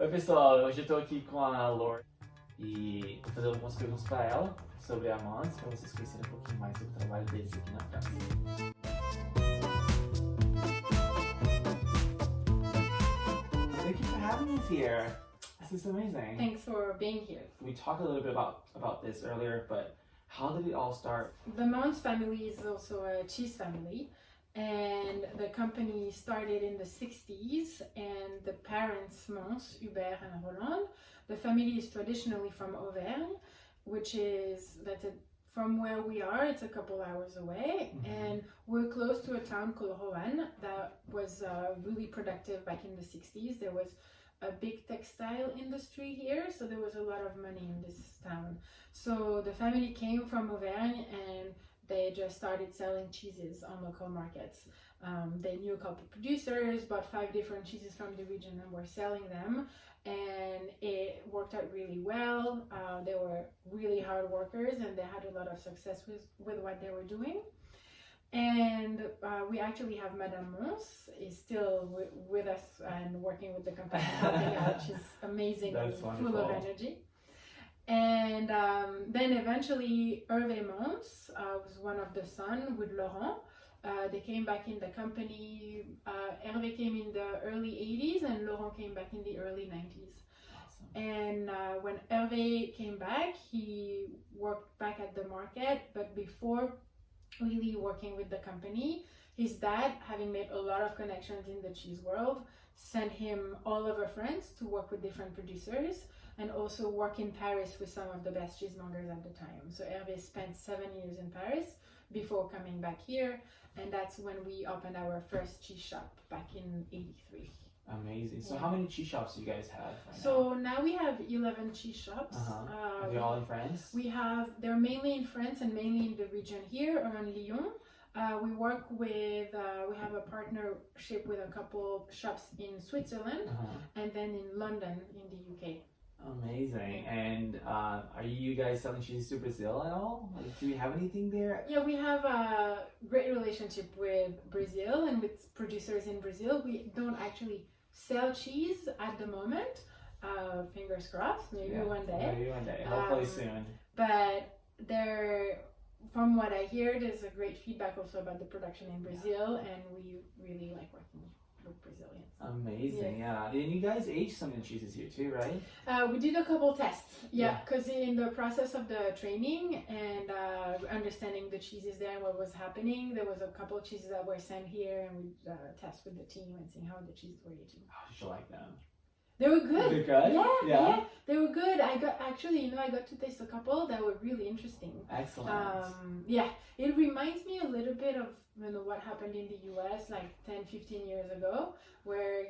Oi pessoal, hoje eu tô aqui com a Laura e vou fazer algumas perguntas para ela sobre a Mons, para vocês conhecerem um pouquinho mais sobre o trabalho deles aqui na França. Thank you for having us here. This is amazing. Thanks for being here. We talked a little bit about this earlier, but how did it all start? The Mons family is also a cheese family, and the company started in the 60s, and the parents, Mons, Hubert and Roland, the family is traditionally from Auvergne, from where we are, it's a couple hours away, and we're close to a town called Roanne that was really productive back in the 60s. There was a big textile industry here, so there was a lot of money in this town. So the family came from Auvergne and they just started selling cheeses on local markets. They knew a couple producers, bought 5 different cheeses from the region and were selling them, and it worked out really well. They were really hard workers and they had a lot of success with what they were doing. And we actually have Madame Mons is still with us and working with the company, helping out. She's amazing and full of energy. And then eventually Hervé Mons was one of the sons with Laurent. They came back in the company. Hervé came in the early 80s and Laurent came back in the early 90s. Awesome. And when Hervé came back, he worked back at the market, but before really working with the company, his dad, having made a lot of connections in the cheese world, sent him all over France to work with different producers and also work in Paris with some of the best cheesemongers at the time. So Hervé spent 7 years in Paris before coming back here, and that's when we opened our first cheese shop back in 83. Amazing. So how many cheese shops do you guys have right So now we have 11 cheese shops. Are they all in France? They're mainly in France and mainly in the region here around Lyon. We work with, we have a partnership with a couple shops in Switzerland and then in London in the UK. Amazing. And are you guys selling cheese to Brazil at all? Like, do you have anything there? Yeah, we have a great relationship with Brazil and with producers in Brazil. We don't actually sell cheese at the moment. Fingers crossed, maybe one day. Maybe one day. Hopefully soon. But from what I hear, there's a great feedback also about the production in Brazil, and we really like working with Brazilians. Amazing, yeah. And you guys age some of the cheeses here too, right? We did a couple tests, because in the process of the training and understanding the cheeses there and what was happening, there was a couple of cheeses that were sent here, and we test with the team and seeing how the cheeses were aging. How did you like them? They were good. They're good? Yeah, they were good. I got to taste a couple that were really interesting. Excellent. It reminds me a little bit of what happened in the US like 10-15 years ago, where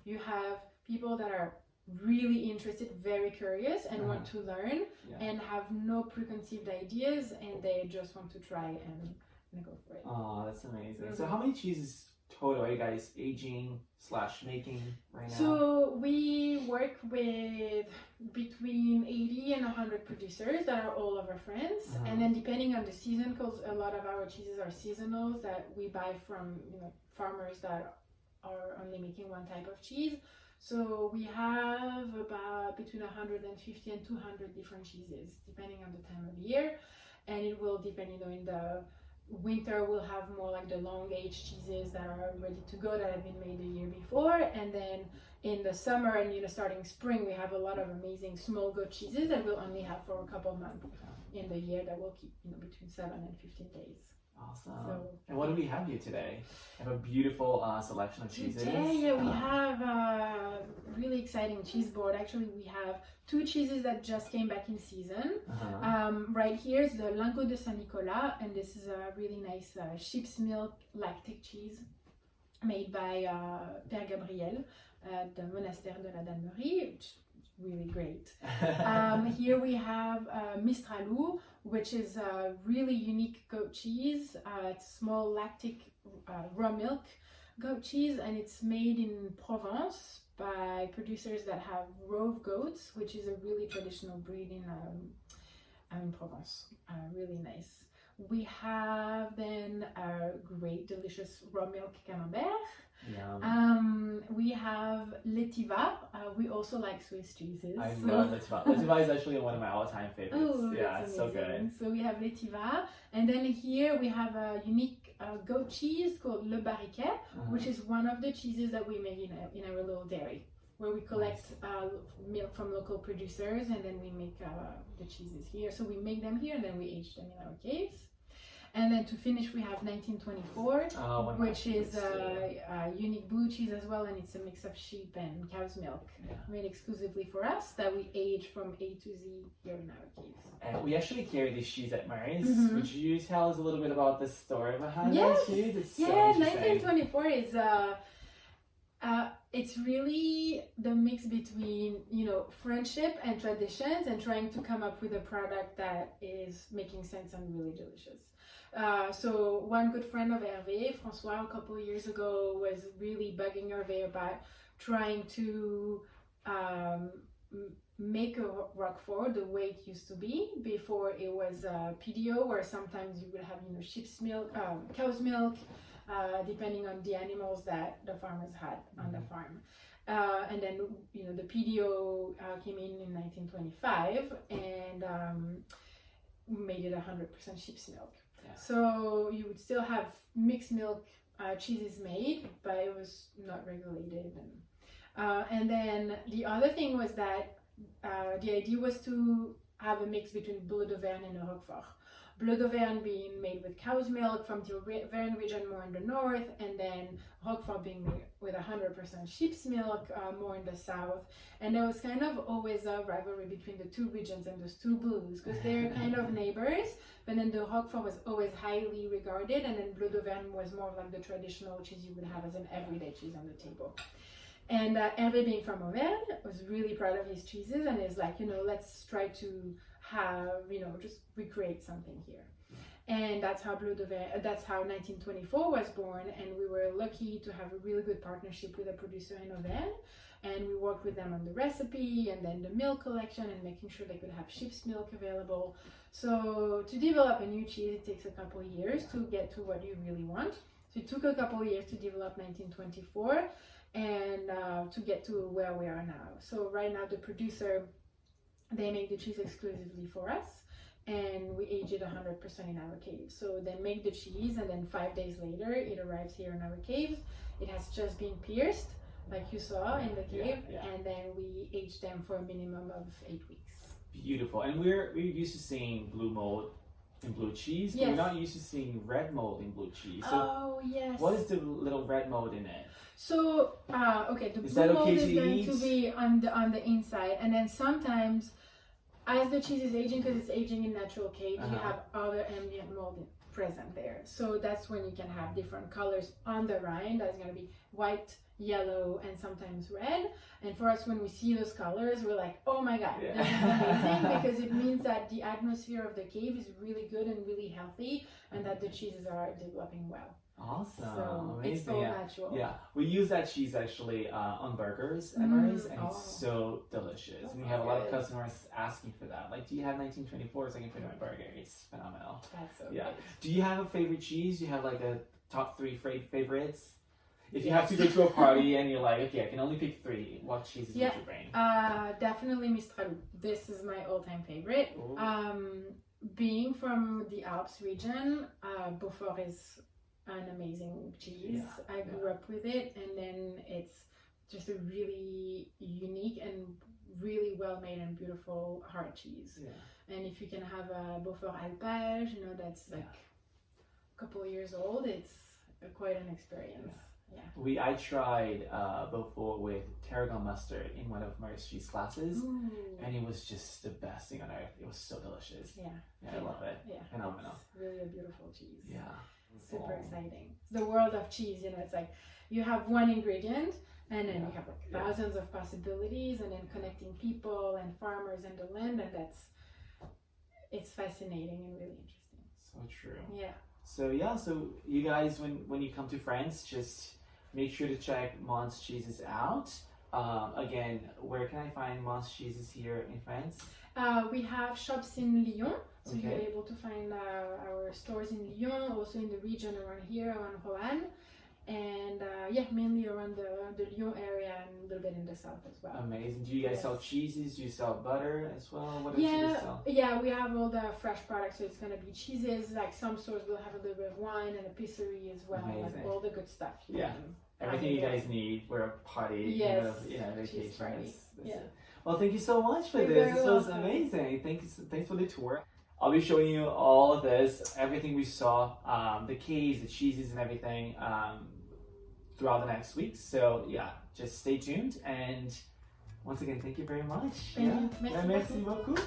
you have people that are really interested, very curious, and want to learn and have no preconceived ideas, and they just want to try and go for it. Oh, that's amazing. So how many cheeses total are you guys aging/making right now? So we work with between 80 and 100 producers that are all over France, and then depending on the season, because a lot of our cheeses are seasonals that we buy from farmers that are only making one type of cheese. So we have about between 150 and 200 different cheeses depending on the time of year, and it will depend, in the winter we'll have more like the long aged cheeses that are ready to go, that have been made the year before, and then in the summer and starting spring we have a lot of amazing small goat cheeses that we'll only have for a couple months in the year, that will keep between 7 and 15 days. Awesome. And what do we have here today? We have a beautiful selection of cheeses. Today, we have a really exciting cheese board. Actually, we have 2 cheeses that just came back in season. Right here is the Lingot de Saint-Nicolas, and this is a really nice sheep's milk lactic cheese made by Père Gabriel at the Monastère de la Dalmerie, which is really great. Here we have Mistralou, which is a really unique goat cheese. It's small lactic raw milk goat cheese, and it's made in Provence by producers that have Rove goats, which is a really traditional breed in Provence. Really nice. We have then a great, delicious raw milk camembert. Yum. We have l'étiva. We also like Swiss cheeses. I love l'étiva. L'étiva is actually one of my all-time favorites. Oh, Yeah, that's it's so good. amazing. So we have l'étiva, and then here we have a unique goat cheese called le barriquet, which is one of the cheeses that we make in our little dairy, where we collect milk from local producers, and then we make the cheeses here. So we make them here, and then we age them in our caves. And then to finish, we have 1924, which is a unique blue cheese as well, and it's a mix of sheep and cow's milk, made exclusively for us, that we age from A to Z here in our caves. And we actually carry this cheese at Murray's. Would you tell us a little bit about the story behind that cheese? It's so interesting. 1924 is it's really the mix between, you know, friendship and traditions, and trying to come up with a product that is making sense and really delicious. So one good friend of Hervé, François, a couple of years ago, was really bugging Hervé about trying to make a Roquefort the way it used to be before it was PDO, where sometimes you would have, you know, sheep's milk, cow's milk, depending on the animals that the farmers had on the farm. And then, you know, the PDO came in 1925 and made it 100% sheep's milk. So you would still have mixed milk cheeses made, but it was not regulated. And then the other thing was that the idea was to have a mix between Bleu d'Auvergne and a Roquefort. Bleu d'Auvergne being made with cow's milk from the Auvergne region more in the north, and then Roquefort being made with 100% sheep's milk more in the south. And there was kind of always a rivalry between the two regions and those two blues, because they're kind of neighbors. But then the Roquefort was always highly regarded, and then Bleu d'Auvergne was more like the traditional cheese you would have as an everyday cheese on the table. And Hervé, being from Auvergne, was really proud of his cheeses, and is like, you know, let's try to have, you know, just recreate something here. And that's how that's how 1924 was born, and we were lucky to have a really good partnership with a producer in Auvergne, and we worked with them on the recipe and then the milk collection and making sure they could have sheep's milk available. So to develop a new cheese, it takes a couple of years to get to what you really want. So it took a couple of years to develop 1924 and to get to where we are now. So right now the producer, they make the cheese exclusively for us, and we age it 100% in our caves. So they make the cheese, and then 5 days later it arrives here in our caves. It has just been pierced, like you saw in the cave, and then we age them for a minimum of 8 weeks. Beautiful. And we're used to seeing blue mold in blue cheese, but we're not used to seeing red mold in blue cheese. So what is the little red mold in it? So okay, the blue mold is going to be on the inside, and then sometimes, as the cheese is aging, because it's aging in natural caves, you have other ambient mold present there. So that's when you can have different colors on the rind. That's going to be white, yellow, and sometimes red. And for us, when we see those colors, we're like, oh my god, this is amazing, because it means that the atmosphere of the cave is really good and really healthy, and that the cheeses are developing well. Awesome. So amazing. it's so natural. Yeah, we use that cheese actually on burgers at Murray's, and it's so delicious. And we have a lot of customers asking for that. Like, do you have 1924 so I can put it on my burger? It's phenomenal. That's so good. Good. Do you have a favorite cheese? Do you have like a top 3 favorites? If you have to go to a party and you're like, okay, I can only pick 3, what cheeses would you bring? Definitely Mistral. This is my all-time favorite. Being from the Alps region, Beaufort is an amazing cheese. I grew up with it, and then it's just a really unique and really well made and beautiful hard cheese. And if you can have a Beaufort alpage, you know, that's like a couple of years old, it's quite an experience. I tried Beaufort with tarragon mustard in one of Murray's cheese classes, and it was just the best thing on earth. It was so delicious. I love it. Phenomenal. It's really a beautiful cheese. Super exciting. The world of cheese, you know, it's like you have one ingredient, and then you have like thousands of possibilities, and then connecting people and farmers and the land, and it's fascinating and really interesting. So true. So you guys, when you come to France, just make sure to check Mons cheeses out. Again, where can I find Mons cheeses here in France? We have shops in Lyon, so Okay. you're able to find our stores in Lyon, also in the region around here, around Roanne, and mainly around the Lyon area and a little bit in the south as well. Amazing. Do you guys Yes. sell cheeses? Do you sell butter as well? What else do you sell? Yeah, we have all the fresh products, so it's gonna be cheeses. Like some stores will have a little bit of wine and a pisserie as well, Amazing. like all the good stuff. Yeah. Everything you guys need for a party, Yes. vacation. Cheese party. That's Yeah. it. Well, thank you so much for You're this. very This was welcome. amazing. Thanks for the tour. I'll be showing you all of this, everything we saw, the keys, the cheeses, and everything throughout the next week. So yeah, just stay tuned. And once again, thank you very much. Thank you. Merci Merci beaucoup.